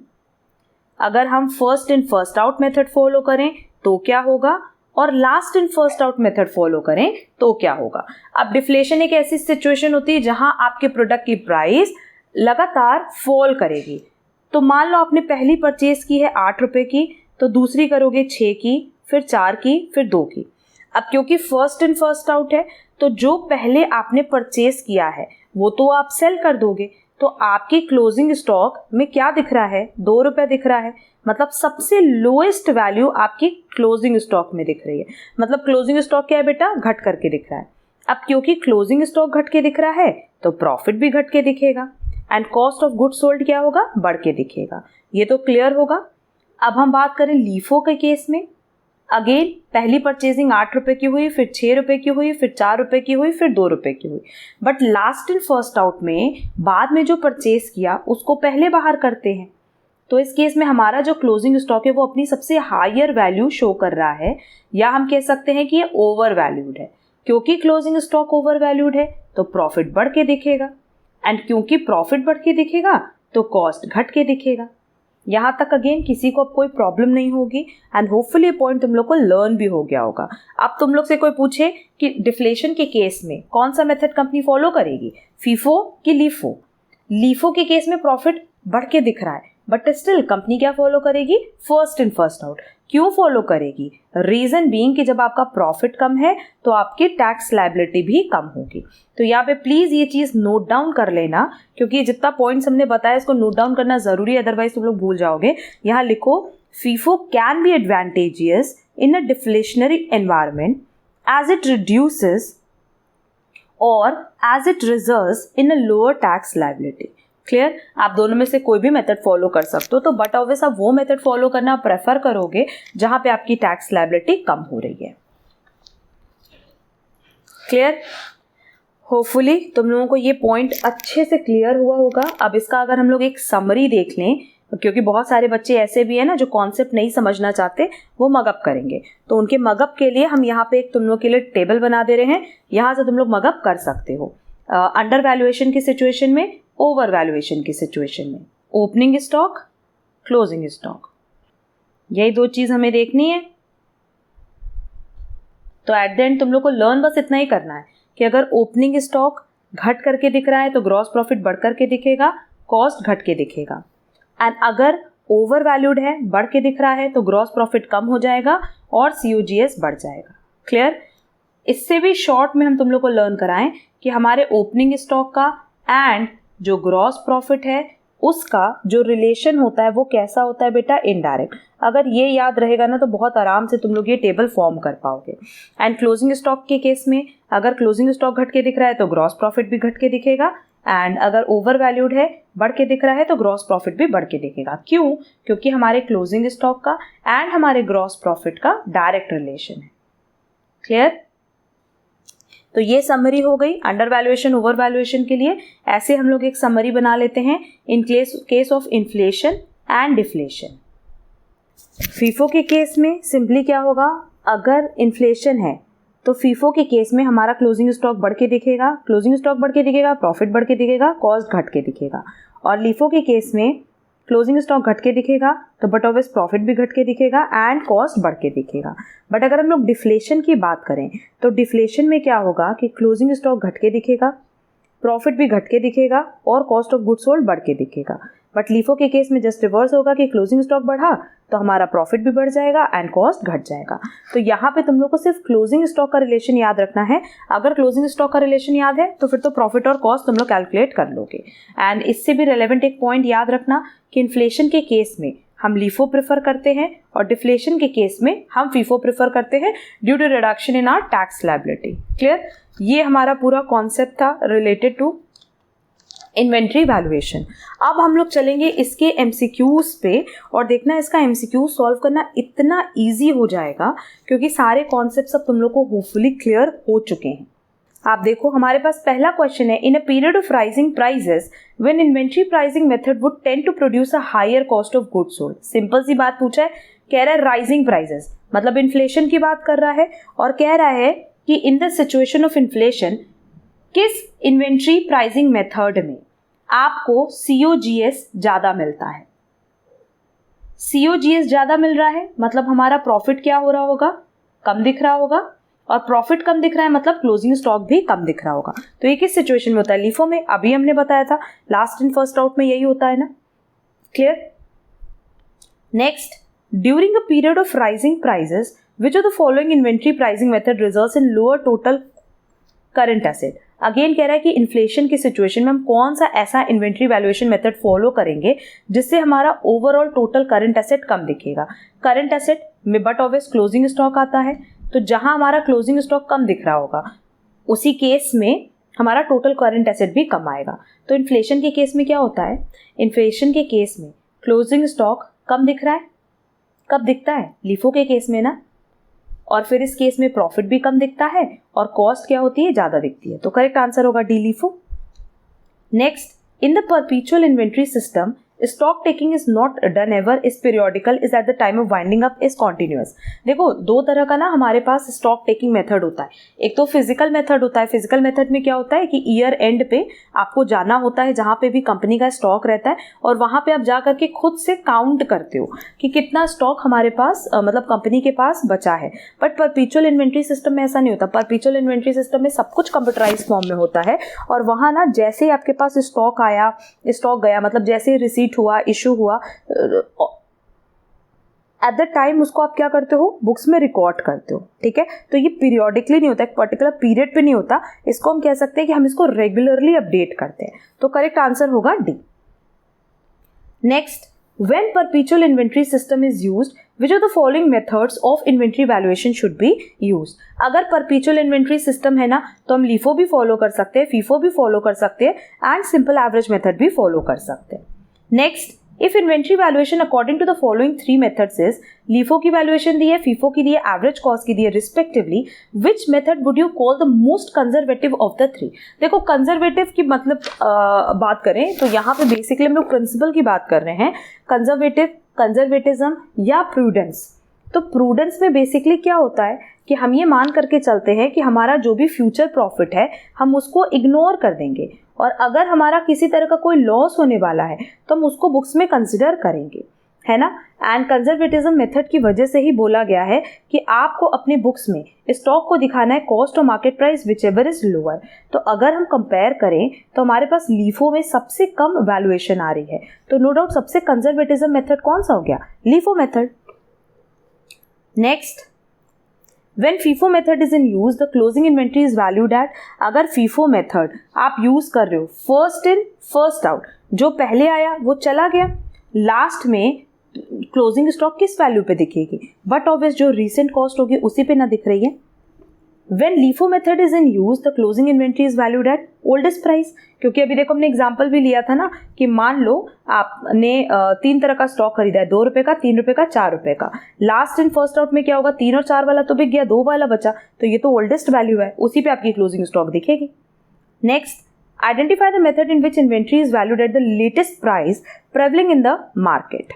अगर हम first in first out method follow करें तो क्या होगा, और last in first out method follow करें तो क्या होगा। अब डिफ्लेशन एक ऐसी सिचुएशन होती है जहां आपके प्रोडक्ट की प्राइस लगातार फॉल करेगी। तो मान लो आपने पहली परचेज की है 8 रुपए की, तो दूसरी करोगे 6 की, फिर 4 की, फिर 2 की। अब क्योंकि फर्स्ट इन फर्स्ट आउट है, तो जो पहले आपने परचेज किया है वो तो आप सेल कर दोगे, तो आपकी क्लोजिंग स्टॉक में क्या दिख रहा है, 2 रुपए दिख रहा है। मतलब सबसे लोएस्ट वैल्यू आपकी क्लोजिंग स्टॉक में दिख रही है। मतलब क्लोजिंग स्टॉक क्या है बेटा, घट करके दिख रहा है। अब क्योंकि क्लोजिंग स्टॉक घट के दिख रहा है तो प्रॉफिट भी घट के दिखेगा, and cost of goods sold क्या होगा, बढ़ के दिखेगा। ये तो क्लियर होगा। अब हम बात करें LIFO के केस में, अगेन पहली परचेजिंग 8 रुपए की हुई, फिर 6 रुपए की हुई, फिर 4 रुपए की हुई, फिर 2 रुपए की हुई। But last in first out में बाद में जो परचेज किया उसको पहले बाहर करते हैं, तो इस केस में हमारा जो क्लोजिंग स्टॉक है वो अपनी सबसे हायर वैल्यू शो कर रहा है, या हम कह सकते हैं कि ये ओवर वैल्यूड है। क्योंकि क्लोजिंग स्टॉक ओवर वैल्यूड है तो प्रॉफिट बढ़ के दिखेगा, एंड क्योंकि प्रॉफिट बढ़ के दिखेगा तो कॉस्ट घट के दिखेगा। यहाँ तक अगेन किसी को अब कोई प्रॉब्लम नहीं होगी, एंड होपफुली ये पॉइंट तुम लोग को लर्न भी हो गया होगा। अब तुम लोग से कोई पूछे कि डिफ्लेशन के केस में कौन सा मेथड कंपनी फॉलो करेगी, FIFO कि LIFO। LIFO के केस में प्रॉफिट बढ़ के दिख रहा है, बट स्टिल कंपनी क्या फॉलो करेगी, फर्स्ट इन फर्स्ट आउट। क्यों फॉलो करेगी? रीजन बीइंग कि जब आपका प्रॉफिट कम है तो आपकी टैक्स लायबिलिटी भी कम होगी। तो यहाँ पे प्लीज ये चीज नोट डाउन कर लेना, क्योंकि जितना पॉइंट्स हमने बताया इसको नोट डाउन करना जरूरी है, अदरवाइज तुम लोग भूल जाओगे। यहाँ लिखो, FIFO can be advantageous in a deflationary environment as it reduces और as it results in a lower tax liability. Clear? आप दोनों में से कोई भी मेथड फॉलो कर सकते हो, तो बट ऑब्वियस आप वो मेथड फॉलो करना प्रेफर करोगे जहां पे आपकी टैक्स लायबिलिटी कम हो रही है। क्लियर? होपफुली तुम लोगों को ये पॉइंट अच्छे से क्लियर हुआ होगा। अब इसका अगर हम लोग एक समरी देख लें, क्योंकि बहुत सारे बच्चे ऐसे भी हैं ना जो कॉन्सेप्ट नहीं समझना चाहते, वो मगअप करेंगे, तो उनके मगअप के लिए हम यहाँ पे एक तुम लोग के लिए टेबल बना दे रहे हैं, यहाँ से तुम लोग मगअप कर सकते हो। अंडर वैल्यूएशन की सिचुएशन में, ओवर वैल्यूएशन की सिचुएशन में, ओपनिंग स्टॉक, क्लोजिंग स्टॉक, यही 2 चीज हमें देखनी है। तो एट द एंड तुम लोग को लर्न बस इतना ही करना है कि अगर ओपनिंग स्टॉक घट करके दिख रहा है तो ग्रॉस प्रॉफिट बढ़ करके दिखेगा, कॉस्ट घट के दिखेगा। एंड अगर ओवर वैल्यूड है, बढ़ के दिख रहा है, तो ग्रॉस प्रॉफिट कम हो जाएगा और COGS बढ़ जाएगा। क्लियर? इससे भी शॉर्ट में हम तुम लोग को लर्न कराएं कि हमारे ओपनिंग स्टॉक का एंड जो ग्रॉस प्रॉफिट है उसका जो रिलेशन होता है वो कैसा होता है बेटा, इनडायरेक्ट। अगर ये याद रहेगा ना तो बहुत आराम से तुम लोग ये टेबल फॉर्म कर पाओगे। एंड क्लोजिंग स्टॉक के केस में अगर क्लोजिंग स्टॉक घट के दिख रहा है तो ग्रॉस प्रॉफिट भी घट के दिखेगा, एंड अगर ओवर वैल्यूड है, बढ़ के दिख रहा है, तो ग्रॉस प्रॉफिट भी बढ़ के दिखेगा। क्यों? क्योंकि हमारे क्लोजिंग स्टॉक का एंड हमारे ग्रॉस प्रॉफिट का डायरेक्ट रिलेशन है। क्लियर? तो ये समरी हो गई अंडर वैल्यूएशन ओवर वैल्यूएशन के लिए। ऐसे हम लोग एक समरी बना लेते हैं इन case of inflation and deflation. FIFO के केस में सिंपली क्या होगा, अगर इन्फ्लेशन है तो फीफो के केस में हमारा क्लोजिंग स्टॉक बढ़ के दिखेगा, क्लोजिंग स्टॉक बढ़ के दिखेगा, प्रॉफिट बढ़ के दिखेगा, कॉस्ट घट के दिखेगा। और लीफो के केस में क्लोजिंग स्टॉक घट के दिखेगा तो बट ऑब्वियस प्रॉफिट भी घट के दिखेगा एंड कॉस्ट बढ़ के दिखेगा। बट अगर हम लोग डिफ्लेशन की बात करें तो डिफ्लेशन में क्या होगा कि क्लोजिंग स्टॉक घट के दिखेगा, प्रॉफिट भी घट के दिखेगा और कॉस्ट ऑफ गुड्स सोल्ड बढ़ के दिखेगा। बट लीफो के केस में जस्ट रिवर्स होगा कि क्लोजिंग स्टॉक बढ़ा तो हमारा प्रॉफिट भी बढ़ जाएगा एंड कॉस्ट घट जाएगा। तो यहाँ पे तुम लोग को सिर्फ क्लोजिंग स्टॉक का रिलेशन याद रखना है। अगर क्लोजिंग स्टॉक का रिलेशन याद है तो फिर तो प्रॉफिट और कॉस्ट तुम लोग कैलकुलेट कर लोगे। एंड इससे भी रेलेवेंट एक पॉइंट याद रखना कि इन्फ्लेशन के केस में हम लीफो प्रेफर करते हैं और डिफ्लेशन के केस में हम फीफो प्रेफर करते हैं due to reduction in our tax liability. Clear? ये हमारा पूरा कॉन्सेप्ट था रिलेटेड टू इन्वेंट्री वैल्यूएशन। अब हम लोग चलेंगे इसके एमसीक्यूज पे और देखना इसका एमसीक्यू सॉल्व करना इतना इजी हो जाएगा क्योंकि सारे कॉन्सेप्ट्स अब तुम लोग को होपफुली क्लियर हो चुके हैं। आप देखो हमारे पास पहला क्वेश्चन है, in a period of rising prices when inventory pricing method would tend to produce a higher cost of goods sold. Simple सी बात पूछा है, कह रहा है राइजिंग प्राइसेस मतलब इन्फ्लेशन की बात कर रहा है और कह रहा है कि in the situation of inflation किस इन्वेंट्री प्राइसिंग मेथड में आपको COGS ज़्यादा मिलता है। COGS ज़्यादा मिल रहा है मतलब हमारा प्रॉफिट क्या हो रहा होगा, कम दिख रहा होगा, और प्रॉफिट कम दिख रहा है मतलब क्लोजिंग स्टॉक भी कम दिख रहा होगा। तो ये किस सिचुएशन में होता है? लीफो में। अभी हमने बताया था लास्ट इन फर्स्ट आउट में यही होता है ना। Clear? Next, during a period of rising prices which of the following inventory pricing method results in lower total current asset. Again कह रहा है कि इन्फ्लेशन की सिचुएशन में हम कौन सा ऐसा इन्वेंट्री वैल्यूएशन मेथड फॉलो करेंगे जिससे हमारा ओवरऑल टोटल करंट एसेट कम दिखेगा। करंट एसेट में बट ऑब्वियस क्लोजिंग स्टॉक आता है, तो जहां हमारा क्लोजिंग स्टॉक कम दिख रहा होगा उसी केस में हमारा टोटल करंट एसेट भी कम आएगा। तो इन्फ्लेशन के केस में क्या होता है? इन्फ्लेशन के केस में क्लोजिंग स्टॉक कम दिख रहा है, कब दिखता है? लीफो के केस में ना। और फिर इस केस में प्रॉफिट भी कम दिखता है और कॉस्ट क्या होती है? ज़्यादा दिखती है। तो करेक्ट आंसर होगा D LIFO. Next, in the perpetual inventory system stock taking is not done ever, is periodical, is at the time of winding up, is continuous. देखो दो तरह का ना हमारे पास स्टॉक टेकिंग मेथड होता है। एक तो फिजिकल मेथड होता है। फिजिकल मेथड में क्या होता है कि ईयर एंड पे आपको जाना होता है जहाँ पे भी कंपनी का स्टॉक रहता है और वहाँ पे आप जा करके खुद से काउंट करते हो कि कितना स्टॉक हमारे पास मतलब कंपनी के पास बचा है। बट परपेचुअल इन्वेंट्री सिस्टम में ऐसा नहीं होता। परपेचुअल इन्वेंट्री सिस्टम में सब कुछ कंप्यूटराइज फॉर्म में होता है और वहाँ ना जैसे आपके पास स्टॉक आया, स्टॉक गया, मतलब जैसे रिसीट हुआ, इशू हुआ, एट द टाइम उसको आप क्या करते हो? बुक्स में रिकॉर्ड करते हो। ठीक है? तो ये पीरियोडिकली नहीं होता, एक पर्टिकुलर पीरियड पे नहीं होता। इसको हम कह सकते हैं कि हम इसको रेगुलरली अपडेट करते हैं। तो करेक्ट आंसर होगा D. Next, when perpetual inventory system is used which of the following methods of inventory valuation should be used? अगर perpetual inventory system है ना तो हम LIFO भी फॉलो कर सकते हैं, FIFO भी फॉलो कर सकते हैं एंड सिंपल एवरेज मेथड भी फॉलो कर सकते हैं। Next, if inventory valuation according to the following three methods is LIFO की वैल्यूएशन दी है, FIFO की दी है, एवरेज कॉस्ट की दी है respectively, which method would you call the most conservative of the three? देखो कंजर्वेटिव की मतलब बात करें तो यहाँ पे बेसिकली हम लोग प्रिंसिपल की बात कर रहे हैं। कंजर्वेटिव, कंजर्वेटिज्म या प्रूडेंस। तो प्रूडेंस में बेसिकली क्या होता है कि हम ये मान करके चलते हैं कि हमारा जो भी फ्यूचर प्रॉफिट है हम उसको इग्नोर कर देंगे और अगर हमारा किसी तरह का कोई लॉस होने वाला है तो हम उसको बुक्स में कंसिडर करेंगे, है ना। एंड कंजर्वेटिज्म मेथड की वजह से ही बोला गया है कि आपको अपने बुक्स में स्टॉक को दिखाना है कॉस्ट और market price whichever is lower. तो अगर हम कंपेयर करें तो हमारे पास लीफो में सबसे कम वैल्यूएशन आ रही है, तो नो डाउट सबसे कंजर्वेटिज्म मेथड कौन सा हो गया? LIFO method. Next, when FIFO method is in use, the closing inventory is valued at, अगर FIFO method आप यूज कर रहे हो फर्स्ट इन फर्स्ट आउट, जो पहले आया वो चला गया, लास्ट में क्लोजिंग स्टॉक किस वैल्यू पे दिखेगी? बट ऑब्वियस जो रीसेंट कॉस्ट होगी उसी पे ना दिख रही है। When LIFO method is in use, the closing inventory is valued at oldest price, क्योंकि अभी देखो हमने एग्जांपल भी लिया था ना कि मान लो आपने 3 तरह का स्टॉक खरीदा है, 2 रुपए का, 3 रुपए का, 4 रुपए का। लास्ट इन फर्स्ट आउट में क्या होगा? 3 और 4 वाला तो बिक गया, 2 वाला बचा, तो ये तो ओल्डेस्ट वैल्यू है, उसी पे आपकी क्लोजिंग स्टॉक दिखेगी। Next, identify the method in which inventory is valued at the latest price prevailing in the market.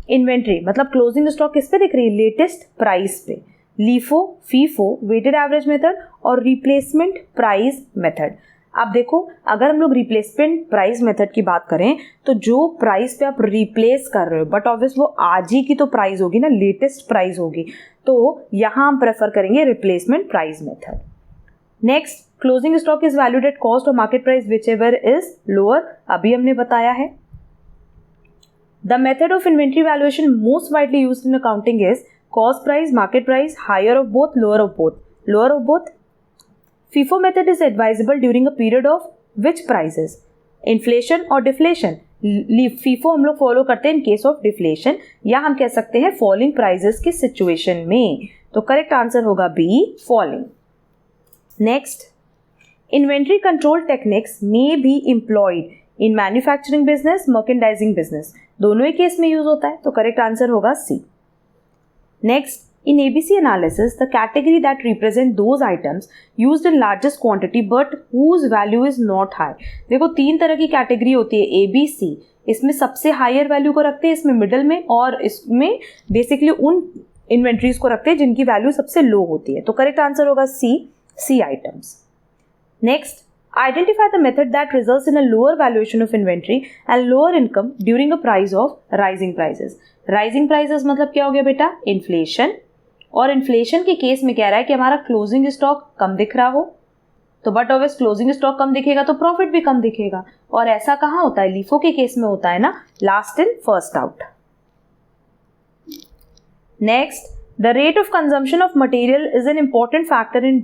Inventory मतलब क्लोजिंग स्टॉक किस पे दिख रही है? लेटेस्ट प्राइस पे। LIFO, FIFO, weighted average method और रिप्लेसमेंट प्राइस मेथड। अब देखो, अगर हम लोग रिप्लेसमेंट प्राइस मेथड की बात करें तो जो प्राइस पे आप रिप्लेस कर रहे हो, बट ऑब्वियस वो आज ही की तो प्राइस होगी ना, लेटेस्ट प्राइस होगी, तो यहाँ हम प्रेफर करेंगे replacement price method. Next, closing stock is valued at cost और market price whichever is lower, अभी हमने बताया है। The method of inventory valuation most widely used in accounting is cost price, market price, higher of both, lower of both, lower of both. FIFO method is advisable during a period of which prices? Inflation और deflation? FIFO हम लोग follow करते हैं इन case of deflation, या हम कह सकते हैं फॉलिंग प्राइजेस की सिचुएशन में। तो करेक्ट आंसर होगा B, falling. Next, inventory control techniques may be employed in manufacturing business, merchandising business, दोनों ही केस में यूज होता है, तो करेक्ट आंसर होगा C. Next, in ABC analysis, the category that represent those items used in largest quantity but whose value is not high। देखो, तीन तरह की कैटेगरी होती है ABC, इसमें सबसे हायर वैल्यू को रखते हैं, इसमें मिडल में, और इसमें बेसिकली उन इन्वेंट्रीज को रखते हैं जिनकी वैल्यू सबसे लो होती है, तो करेक्ट आंसर होगा C items. Next, identify the method that results in a lower valuation of inventory and lower income during a price of rising prices। rising prices मतलब क्या हो गया बेटा, इन्फ्लेशन, और इन्फ्लेशन के केस में कह रहा है कि हमारा क्लोजिंग स्टॉक कम दिख रहा हो, तो बट ऑब्वियस क्लोजिंग स्टॉक कम दिखेगा तो प्रॉफिट भी कम दिखेगा, और ऐसा कहाँ होता है, लीफो के केस में होता है ना, last in first out. Next, the rate of consumption of material is an important factor in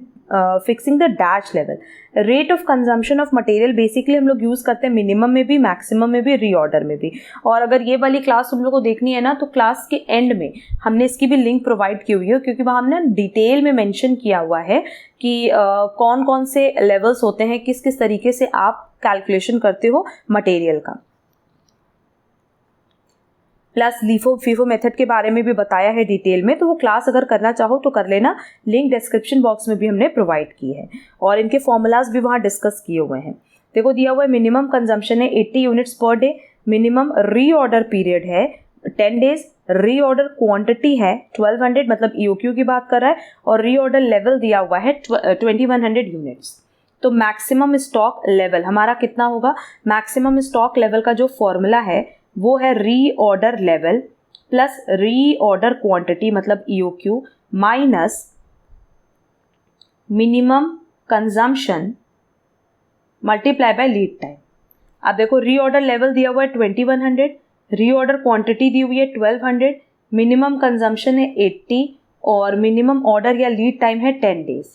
fixing the dash level. Rate of consumption of material basically हम लोग यूज़ करते हैं मिनिमम में भी, मैक्सिमम में भी, रीऑर्डर में भी, और अगर ये वाली क्लास तुम लोग को देखनी है ना, तो क्लास के एंड में हमने इसकी भी लिंक प्रोवाइड की हुई है, क्योंकि वहाँ हमने डिटेल में मेंशन किया हुआ है कि कौन कौन से लेवल्स होते हैं, किस किस तरीके से आप कैलकुलेशन करते हो मटेरियल का। प्लस लीफो फीफो मेथड के बारे में भी बताया है डिटेल में, तो वो क्लास अगर करना चाहो तो कर लेना, लिंक डिस्क्रिप्शन बॉक्स में भी हमने प्रोवाइड की है, और इनके फॉर्मूलाज भी वहाँ डिस्कस किए हुए हैं। देखो, दिया हुआ है मिनिमम कंजम्पशन है 80 units per day, minimum reorder period है 10 डेज, रीऑर्डर क्वांटिटी है 1200, मतलब EOQ की बात कर रहा है, और रीऑर्डर लेवल दिया हुआ है 2100 यूनिट्स। तो मैक्सिमम स्टॉक लेवल हमारा कितना होगा, मैक्सिमम स्टॉक लेवल का जो फॉर्मूला है वो है reorder level plus reorder quantity मतलब EOQ minus minimum consumption multiply by lead time. अब देखो, रीऑर्डर लेवल दिया हुआ है 2100, रीऑर्डर क्वांटिटी दी हुई है 1200, मिनिमम कंजम्पशन है 80 और मिनिमम ऑर्डर या लीड टाइम है 10 डेज,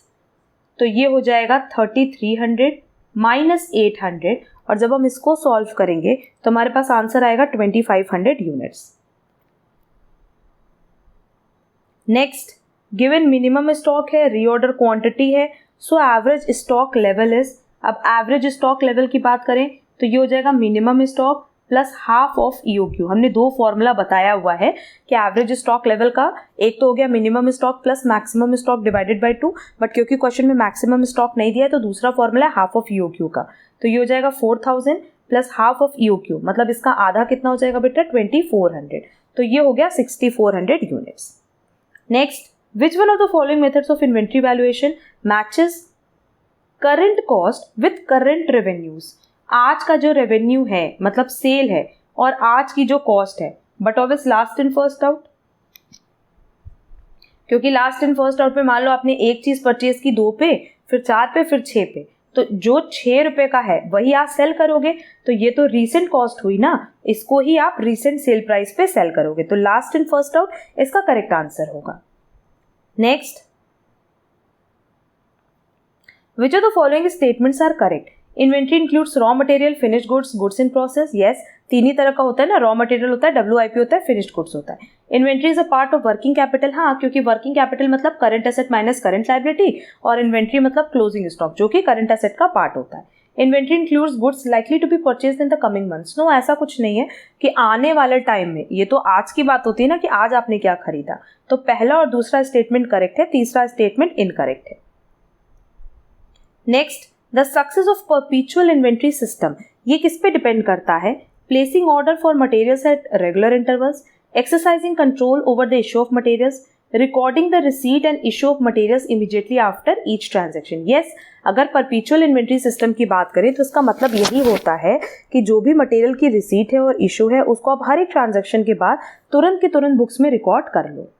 तो ये हो जाएगा 3300 माइनस 800, और जब हम इसको सॉल्व करेंगे तो हमारे पास आंसर आएगा 2500 units. Next, given minimum stock है, रीऑर्डर क्वांटिटी है, so average stock level is, अब एवरेज स्टॉक लेवल की बात करें तो ये हो जाएगा minimum stock plus half of EOQ। हमने दो फॉर्मूला बताया हुआ है कि एवरेज स्टॉक लेवल का, एक तो हो गया minimum stock plus maximum stock divided by 2, but क्योंकि क्वेश्चन में मैक्सिमम स्टॉक नहीं दिया है तो दूसरा फॉर्मूला है हाफ ऑफ EOQ का, तो ये हो जाएगा 4000 प्लस हाफ ऑफ EOQ, मतलब इसका आधा कितना हो जाएगा बेटा 2400, तो ये हो गया 6400 units. Next, which one of the following methods of inventory valuation matches current cost with current revenues. आज का जो रेवेन्यू है मतलब सेल है और आज की जो कॉस्ट है, but obvious last in first out, क्योंकि लास्ट इन फर्स्ट आउट पे मान लो आपने एक चीज परचेज की 2 पे, फिर 4 पे, फिर 6 पे, तो जो 6 रुपए का है वही आप सेल करोगे, तो ये तो रीसेंट कॉस्ट हुई ना, इसको ही आप रीसेंट सेल प्राइस पे सेल करोगे, तो लास्ट इन फर्स्ट आउट इसका करेक्ट आंसर होगा। Next, which of the following statements are correct. Inventory includes raw material, finished goods, goods in process. Yes, तीन ही तरह का होता है ना, रॉ मटेरियल होता है, WIP होता है, फिनिश्ड गुड्स होता है। Inventory is a part of working capital, हाँ, क्योंकि वर्किंग कैपिटल मतलब current asset minus current liability, और इन्वेंट्री मतलब क्लोजिंग स्टॉक जो कि करंट एसेट का पार्ट होता है। Inventory includes goods likely to be purchased in the coming months. No, ऐसा कुछ नहीं है कि आने वाले टाइम में, ये तो आज की बात होती है ना कि आज आपने क्या खरीदा, तो पहला और दूसरा स्टेटमेंट करेक्ट है, तीसरा स्टेटमेंट इनकरेक्ट है। Next, the success of परपीचुअल inventory system, ये किस पे डिपेंड करता है। Placing order for materials at regular intervals, exercising control over the issue of materials, recording the receipt and issue of materials immediately after each transaction. Yes, अगर परपीचुअल inventory system की बात करें तो इसका मतलब यही होता है कि जो भी मटेरियल की रिसीट है और इशू है उसको आप हर एक ट्रांजेक्शन के बाद तुरंत के तुरंत बुक्स में रिकॉर्ड कर लो।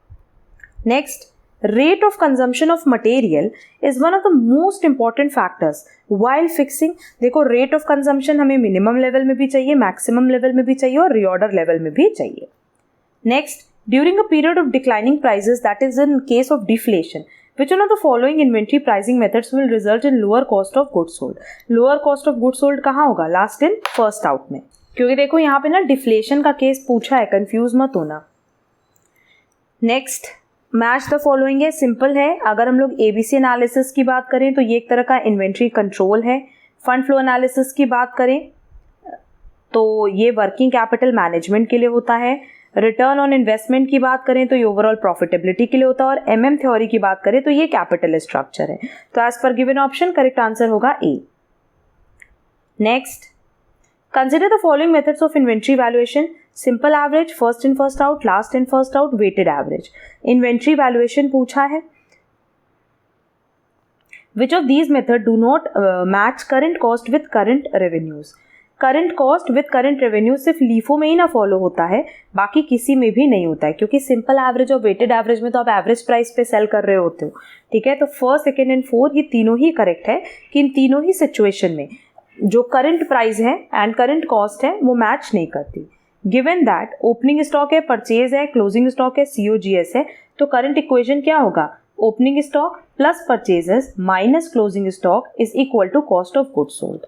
Next, rate of consumption of material is one of the most important factors while fixing। देखो, rate of consumption हमें minimum level में भी चाहिए, maximum level में भी चाहिए और reorder level में भी चाहिए। Next, during a period of declining prices, that is in case of deflation, which one of the following inventory pricing methods will result in lower cost of goods sold? Lower cost of goods sold कहाँ होगा? Last in first out में, क्योंकि देखो यहाँ पे ना deflation का case पूछा है, कंफ्यूज मत होना। नेक्स्ट, मैच द फॉलोइंग है, सिंपल है। अगर हम लोग एबीसी एनालिसिस की बात करें तो ये एक तरह का इन्वेंट्री कंट्रोल है। फंड फ्लो एनालिसिस की बात करें तो ये वर्किंग कैपिटल मैनेजमेंट के लिए होता है। रिटर्न ऑन इन्वेस्टमेंट की बात करें तो ये ओवरऑल प्रॉफिटेबिलिटी के लिए होता है। और एमएम थ्योरी की बात करें तो ये कैपिटल स्ट्रक्चर है। तो as per given option correct answer होगा A. Next, consider the following methods of inventory valuation. Simple average, first in first out, last in first out, weighted average. Inventory valuation पूछा है। Which of these method do not match current cost with current revenues. Current cost with current revenue सिर्फ LIFO में ही ना follow होता है, बाकी किसी में भी नहीं होता है, क्योंकि सिंपल एवरेज और वेटेड एवरेज में तो आप एवरेज प्राइस पे सेल कर रहे होते हो। ठीक है, तो फर्स्ट, सेकेंड एंड फोर्थ ये तीनों ही करेक्ट है कि इन तीनों ही सिचुएशन में जो करंट प्राइस है एंड करंट कॉस्ट है वो मैच नहीं करती। गिवन दैट ओपनिंग स्टॉक है, परचेज है, क्लोजिंग स्टॉक है, COGS है, तो करंट इक्वेशन क्या होगा? Opening stock plus purchases minus closing stock is equal to cost of goods sold.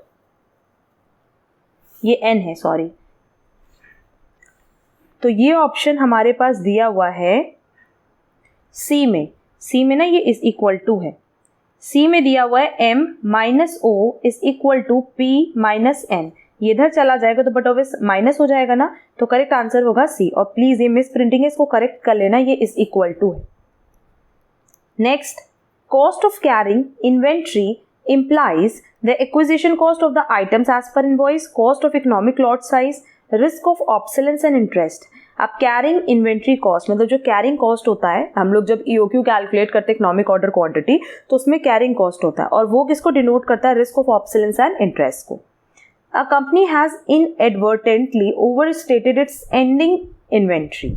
ये N है, सॉरी। तो ये ऑप्शन हमारे पास दिया हुआ है सी में ना ये इज इक्वल टू है। सी में दिया हुआ है M minus O is equal to P minus N। ये इधर चला जाएगा तो बट ऑब्वियस माइनस हो जाएगा ना, तो करेक्ट आंसर होगा सी। और प्लीज ये मिस प्रिंटिंग है, इसको करेक्ट कर लेना, ये इज इक्वल टू है। Next, cost of carrying inventory implies the acquisition cost of the items as per invoice, cost of economic lot size, risk of obsolescence and interest। अब carrying inventory cost मतलब जो carrying cost होता है, हम लोग जब EOQ calculate करते हैं इकोनॉमिक ऑर्डर क्वांटिटी, तो उसमें कैरिंग कॉस्ट होता है और वो किसको डिनोट करता है? Risk of obsolescence and interest को। A company has inadvertently overstated its ending inventory।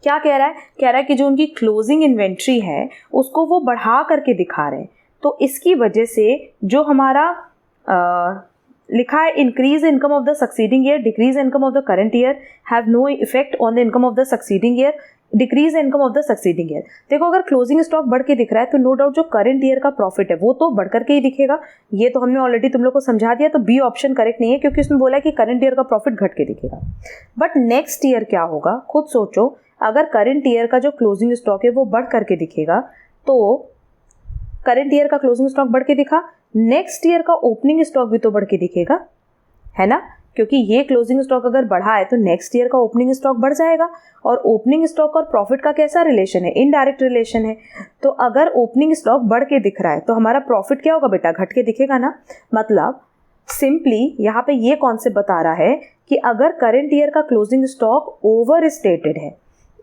क्या कह रहा है? कह रहा है कि जो उनकी क्लोजिंग इन्वेंट्री है उसको वो बढ़ा करके दिखा रहे हैं, तो इसकी वजह से जो हमारा लिखा है increase income of the succeeding year, decrease income of the current year have no effect on the income of the succeeding year, decrease income of the succeeding year. देखो, अगर क्लोजिंग स्टॉक बढ़ के दिख रहा है तो नो डाउट जो current year का प्रॉफिट है वो तो बढ़ करके ही दिखेगा। ये तो हमने ऑलरेडी तुम लोग को समझा दिया, तो बी ऑप्शन करेक्ट नहीं है, क्योंकि उसमें बोला है कि करंट ईयर का प्रॉफिट घट के दिखेगा। बट नेक्स्ट ईयर क्या होगा, खुद सोचो। अगर करंट ईयर का जो क्लोजिंग स्टॉक है वो बढ़ करके दिखेगा, तो करंट ईयर का क्लोजिंग स्टॉक बढ़ के दिखा, नेक्स्ट ईयर का ओपनिंग स्टॉक भी तो बढ़ के दिखेगा, है ना? क्योंकि ये क्लोजिंग स्टॉक अगर बढ़ा है तो नेक्स्ट ईयर का ओपनिंग स्टॉक बढ़ जाएगा। और ओपनिंग स्टॉक और प्रॉफिट का कैसा रिलेशन है? इनडायरेक्ट रिलेशन है। तो अगर ओपनिंग स्टॉक बढ़ के दिख रहा है तो हमारा प्रॉफिट क्या होगा बेटा? घट के दिखेगा ना। मतलब सिंपली यहाँ पे ये कॉन्सेप्ट बता रहा है कि अगर करंट ईयर का क्लोजिंग स्टॉक ओवर स्टेटेड है,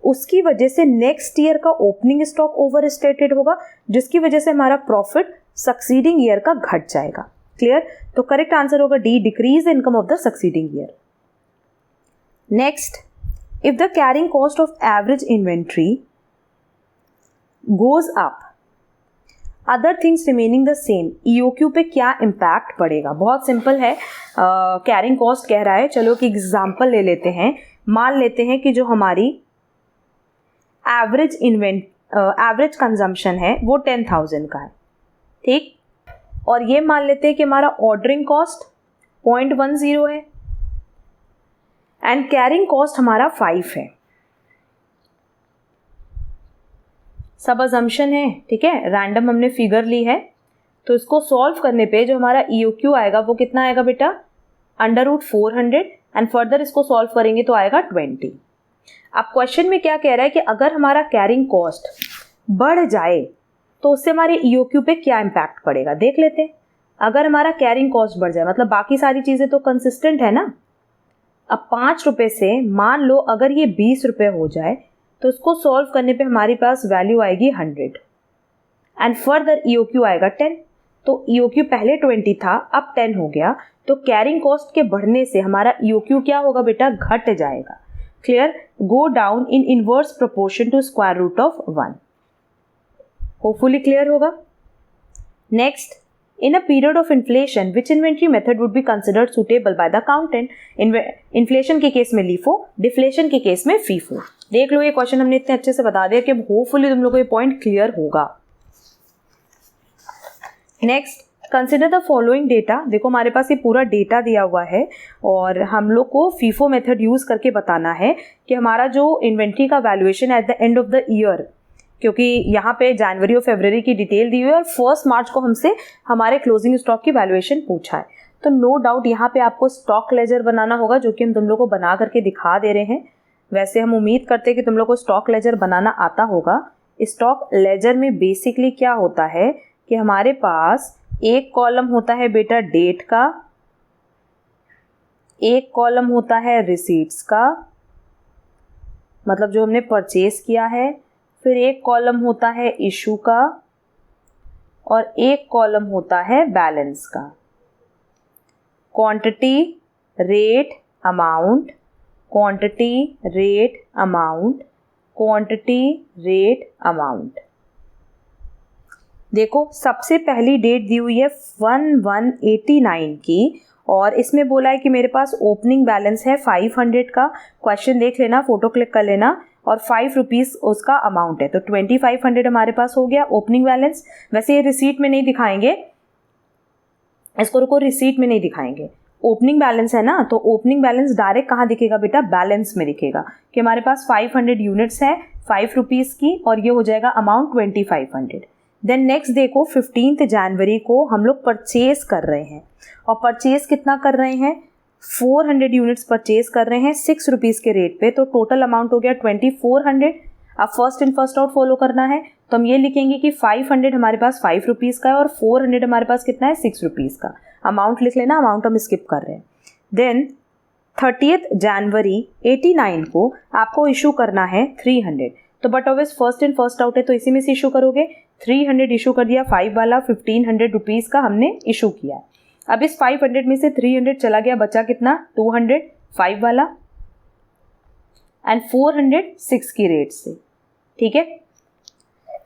उसकी वजह से नेक्स्ट ईयर का ओपनिंग स्टॉक ओवर स्टेटेड होगा, जिसकी वजह से हमारा प्रॉफिट सक्सीडिंग ईयर का घट जाएगा। क्लियर? तो करेक्ट आंसर होगा D, decrease income of the succeeding year. Next, if the carrying cost of average inventory goes up, other things remaining the same, EOQ पे क्या इम्पैक्ट पड़ेगा? बहुत सिंपल है। कैरिंग कॉस्ट कह रहा है, चलो कि एग्जाम्पल ले लेते हैं। मान लेते हैं कि जो हमारी एवरेज कंजम्पशन है वो 10,000 का है, ठीक? और ये मान लेते हैं कि हमारा ऑर्डरिंग कॉस्ट 0.10 है एंड कैरिंग कॉस्ट हमारा 5 है। सब अजम्पशन है, ठीक है, रैंडम हमने फिगर ली है। तो इसको सॉल्व करने पे जो हमारा EOQ आएगा वो कितना आएगा बेटा? √400 एंड फर्दर इसको सॉल्व करेंगे तो आएगा 20। अब क्वेश्चन में क्या कह रहा है कि अगर हमारा कैरिंग कॉस्ट बढ़ जाए तो उससे हमारे EOQ पे क्या इम्पैक्ट पड़ेगा, देख लेते हैं। अगर हमारा कैरिंग कॉस्ट बढ़ जाए, मतलब बाकी सारी चीज़ें तो कंसिस्टेंट है ना। अब 5 रुपये से मान लो अगर ये 20 रुपये हो जाए, तो उसको सॉल्व करने पे हमारे पास वैल्यू आएगी 100 एंड फर्दर EOQ आएगा 10। तो EOQ पहले 20 था, अब 10 हो गया, तो कैरिंग कॉस्ट के बढ़ने से हमारा EOQ क्या होगा बेटा, घट जाएगा। Clear? Go down in inverse proportion to square root of 1। Hopefully clear होगा। Next, in a period of inflation which inventory method would be considered suitable by the accountant? Inflation के केस में LIFO, deflation के case में FIFO। देख लो, ये question हमने इतने अच्छे से बता दिया कि होपफुली तुम लोगों को ये पॉइंट क्लियर होगा। Next, consider the following data. देखो हमारे पास ये पूरा डेटा दिया हुआ है और हम लोग को FIFO मेथड यूज करके बताना है कि हमारा जो इन्वेंट्री का valuation at the end of the year, क्योंकि यहाँ पे जनवरी और फरवरी की डिटेल दी हुई है और 1 मार्च को हमसे हमारे क्लोजिंग स्टॉक की वैल्यूएशन पूछा है। तो नो डाउट यहाँ पे आपको स्टॉक लेजर बनाना होगा, जो कि हम तुम लोग को बना करके दिखा दे रहे हैं। वैसे हम उम्मीद करते हैं कि तुम लोग को स्टॉक लेजर बनाना आता होगा। स्टॉक लेजर में बेसिकली क्या होता है कि हमारे पास एक कॉलम होता है बेटा डेट का, एक कॉलम होता है रिसीट्स का, मतलब जो हमने परचेज किया है, फिर एक कॉलम होता है इशू का और एक कॉलम होता है बैलेंस का। Quantity, rate, amount, quantity, rate, amount, quantity, rate, amount. देखो सबसे पहली डेट दी हुई है 1189 की और इसमें बोला है कि मेरे पास ओपनिंग बैलेंस है 500 का। क्वेश्चन देख लेना, फोटो क्लिक कर लेना, और 5 रुपीज़ उसका अमाउंट है, तो 2500 हमारे पास हो गया ओपनिंग बैलेंस। वैसे ये रिसीट में नहीं दिखाएंगे, इसको रुको, रिसीट में नहीं दिखाएंगे, ओपनिंग बैलेंस है ना, तो ओपनिंग बैलेंस डायरेक्ट कहाँ दिखेगा बेटा, बैलेंस में दिखेगा कि हमारे पास 500 यूनिट्स है 5 रुपीज़ की और ये हो जाएगा अमाउंट 2500। देन नेक्स्ट देखो 15 जनवरी को हम लोग परचेज कर रहे हैं और परचेज कितना कर रहे हैं, 400 यूनिट्स परचेज कर रहे हैं 6 रुपीज़ के रेट पे, तो टोटल अमाउंट हो गया 2400। अब first in first out follow करना है, तो हम ये लिखेंगे कि 500 हमारे पास 5 रुपीज़ का है और 400 हमारे पास कितना है, 6 रुपीज़ का। अमाउंट लिख लेना, अमाउंट हम स्किप कर रहे हैं। देन 30 जनवरी 89 को आपको इशू करना है 300, तो but obvious first in first out है तो इसी में से इशू करोगे। 300 इशू कर दिया, 5 वाला 1500 रुपीज़ का हमने इशू किया है। अब इस 500 में से 300 चला गया, बचा कितना, 200 5 वाला एंड 400 6 की रेट से। ठीक है।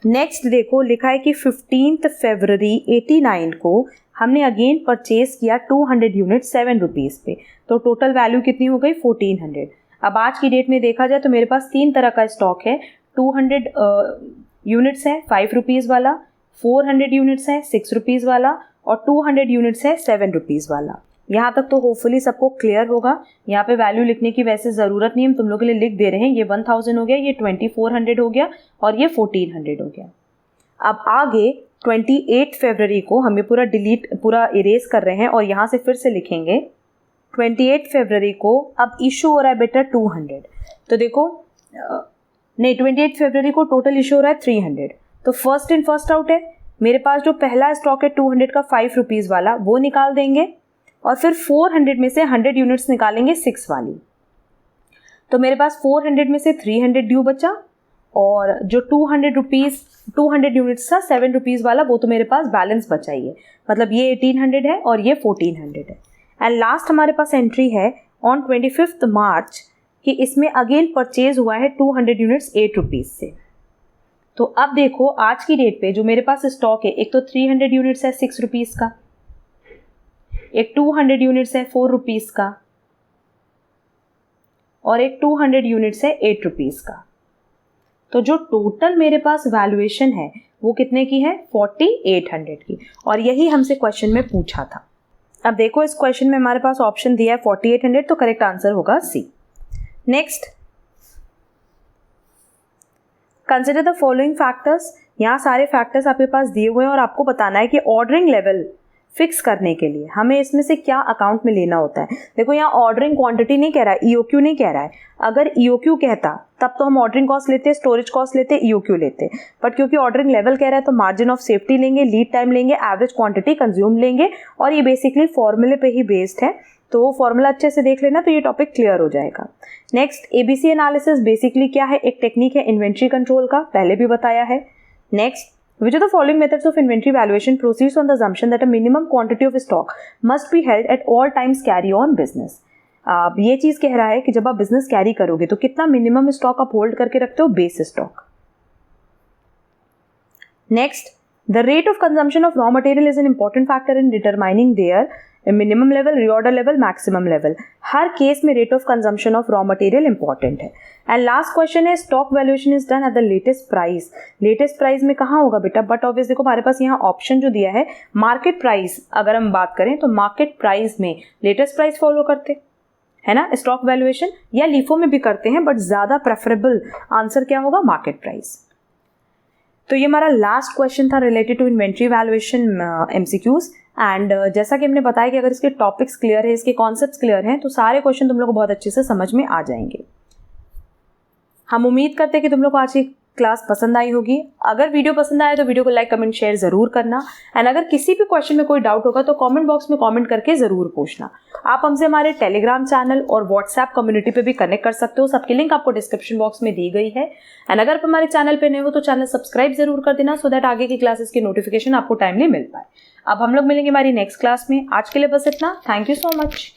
नेक्स्ट देखो लिखा है कि 15 फरवरी 89 को हमने अगेन परचेज किया 200 यूनिट 7 रुपीज़ पे, तो टोटल वैल्यू कितनी हो गई, 1400। अब आज की डेट में देखा जाए तो मेरे पास 3 तरह का स्टॉक है। 200 यूनिट्स है 5 रुपीज़ वाला, 400 यूनिट्स है 6 रुपीज़ वाला और 200 यूनिट्स है 7 रुपीज़ वाला। यहाँ तक तो होपफुली सबको क्लियर होगा। यहाँ पे वैल्यू लिखने की वैसे ज़रूरत नहीं, हम तुम लोग के लिए लिख दे रहे हैं। ये 1000 हो गया, ये 2400 हो गया और ये 1400 हो गया। अब आगे 28 फरवरी को हमें पूरा इरेज कर रहे हैं और यहाँ से फिर से लिखेंगे 28 फरवरी को। अब इशू हो रहा है बेटा 200, तो देखो नहीं 28 फरवरी को टोटल इशू हो रहा है 300, तो फर्स्ट इन फर्स्ट आउट है। मेरे पास जो पहला स्टॉक है 200 का 5 रुपीज़ वाला वो निकाल देंगे और फिर 400 में से 100 यूनिट्स निकालेंगे 6 वाली, तो मेरे पास 400 में से 300 ड्यू बचा और जो 200 यूनिट्स था 7 रुपीज़ वाला वो तो मेरे पास बैलेंस बचा ही है, मतलब ये 1800 है और ये 1400 है। एंड लास्ट हमारे पास एंट्री है ऑन 25 मार्च कि इसमें अगेन परचेज हुआ है 200 यूनिट्स 8 रुपीज़ से। तो अब देखो आज की डेट पे जो मेरे पास स्टॉक है, एक तो 300 यूनिट्स है 6 रुपीज़ का, एक 200 यूनिट्स है 4 रुपीज़ का और एक 200 यूनिट्स है 8 रुपीज़ का। तो जो टोटल मेरे पास वैल्यूएशन है वो कितने की है, 4800 की, और यही हमसे क्वेश्चन में पूछा था। अब देखो इस क्वेश्चन में हमारे पास ऑप्शन दिया है 4800, तो करेक्ट आंसर होगा C. Next, consider the following factors. यहाँ सारे फैक्टर्स आपके पास दिए हुए हैं और आपको बताना है कि ऑर्डरिंग लेवल फिक्स करने के लिए हमें इसमें से क्या अकाउंट में लेना होता है। देखो यहाँ ऑर्डरिंग क्वांटिटी नहीं कह रहा है, EOQ नहीं कह रहा है। अगर EOQ कहता तब तो हम ऑर्डरिंग कॉस्ट लेते, स्टोरेज कॉस्ट लेते, EOQ लेते, बट क्योंकि ऑर्डरिंग लेवल कह रहा है तो मार्जिन ऑफ सेफ्टी लेंगे, लीड टाइम लेंगे, एवरेज क्वांटिटी कंज्यूम लेंगे और ये बेसिकली फॉर्मूले पे ही बेस्ड है। तो फॉर्मूला अच्छे से देख लेना तो ये टॉपिक क्लियर हो जाएगा। नेक्स्ट, एबीसी एनालिसिस बेसिकली क्या है? एक टेक्निक है इन्वेंट्री कंट्रोल का, पहले भी बताया है। Next, which of the following methods of inventory valuation proceeds on the assumption that a minimum quantity of stock must be held at all times carry on business? ये चीज कह रहा है कि जब आप बिजनेस कैरी करोगे तो कितना मिनिमम स्टॉक आप होल्ड करके रखते हो? Base stock. Next, the rate of consumption of raw material is an important factor in determining their minimum level, reorder level, maximum level. हर केस में rate of consumption of raw material important है। And last question है, stock valuation is done at the latest price. Latest price में कहाँ होगा बेटा? But obvious देखो हमारे पास यहाँ ऑप्शन जो दिया है मार्केट प्राइस, अगर हम बात करें तो मार्केट प्राइस में लेटेस्ट प्राइस फॉलो करते है ना स्टॉक वैल्यूएशन, या लीफो में भी करते हैं, बट ज्यादा प्रेफरेबल आंसर क्या होगा? Market price. तो ये हमारा लास्ट क्वेश्चन था related to inventory valuation MCQs. And जैसा कि हमने बताया कि अगर इसके टॉपिक्स क्लियर है, इसके कॉन्सेप्ट्स क्लियर हैं, तो सारे क्वेश्चन तुम लोग को बहुत अच्छे से समझ में आ जाएंगे। हम उम्मीद करते हैं कि तुम लोग को आज की क्लास पसंद आई होगी। अगर वीडियो पसंद आए तो वीडियो को लाइक, कमेंट, शेयर जरूर करना। एंड अगर किसी भी क्वेश्चन में कोई डाउट होगा तो कमेंट बॉक्स में कमेंट करके जरूर पूछना। आप हमसे हमारे टेलीग्राम चैनल और व्हाट्सएप कम्युनिटी पे भी कनेक्ट कर सकते हो, सबकी लिंक आपको डिस्क्रिप्शन बॉक्स में दी गई है। एंड अगर आप हमारे चैनल पे नए हो तो चैनल सब्सक्राइब जरूर कर देना, सो दैट आगे की क्लासेस की नोटिफिकेशन आपको टाइमली मिल पाए। अब हम लोग मिलेंगे हमारी नेक्स्ट क्लास में। आज के लिए बस इतना। Thank you so much.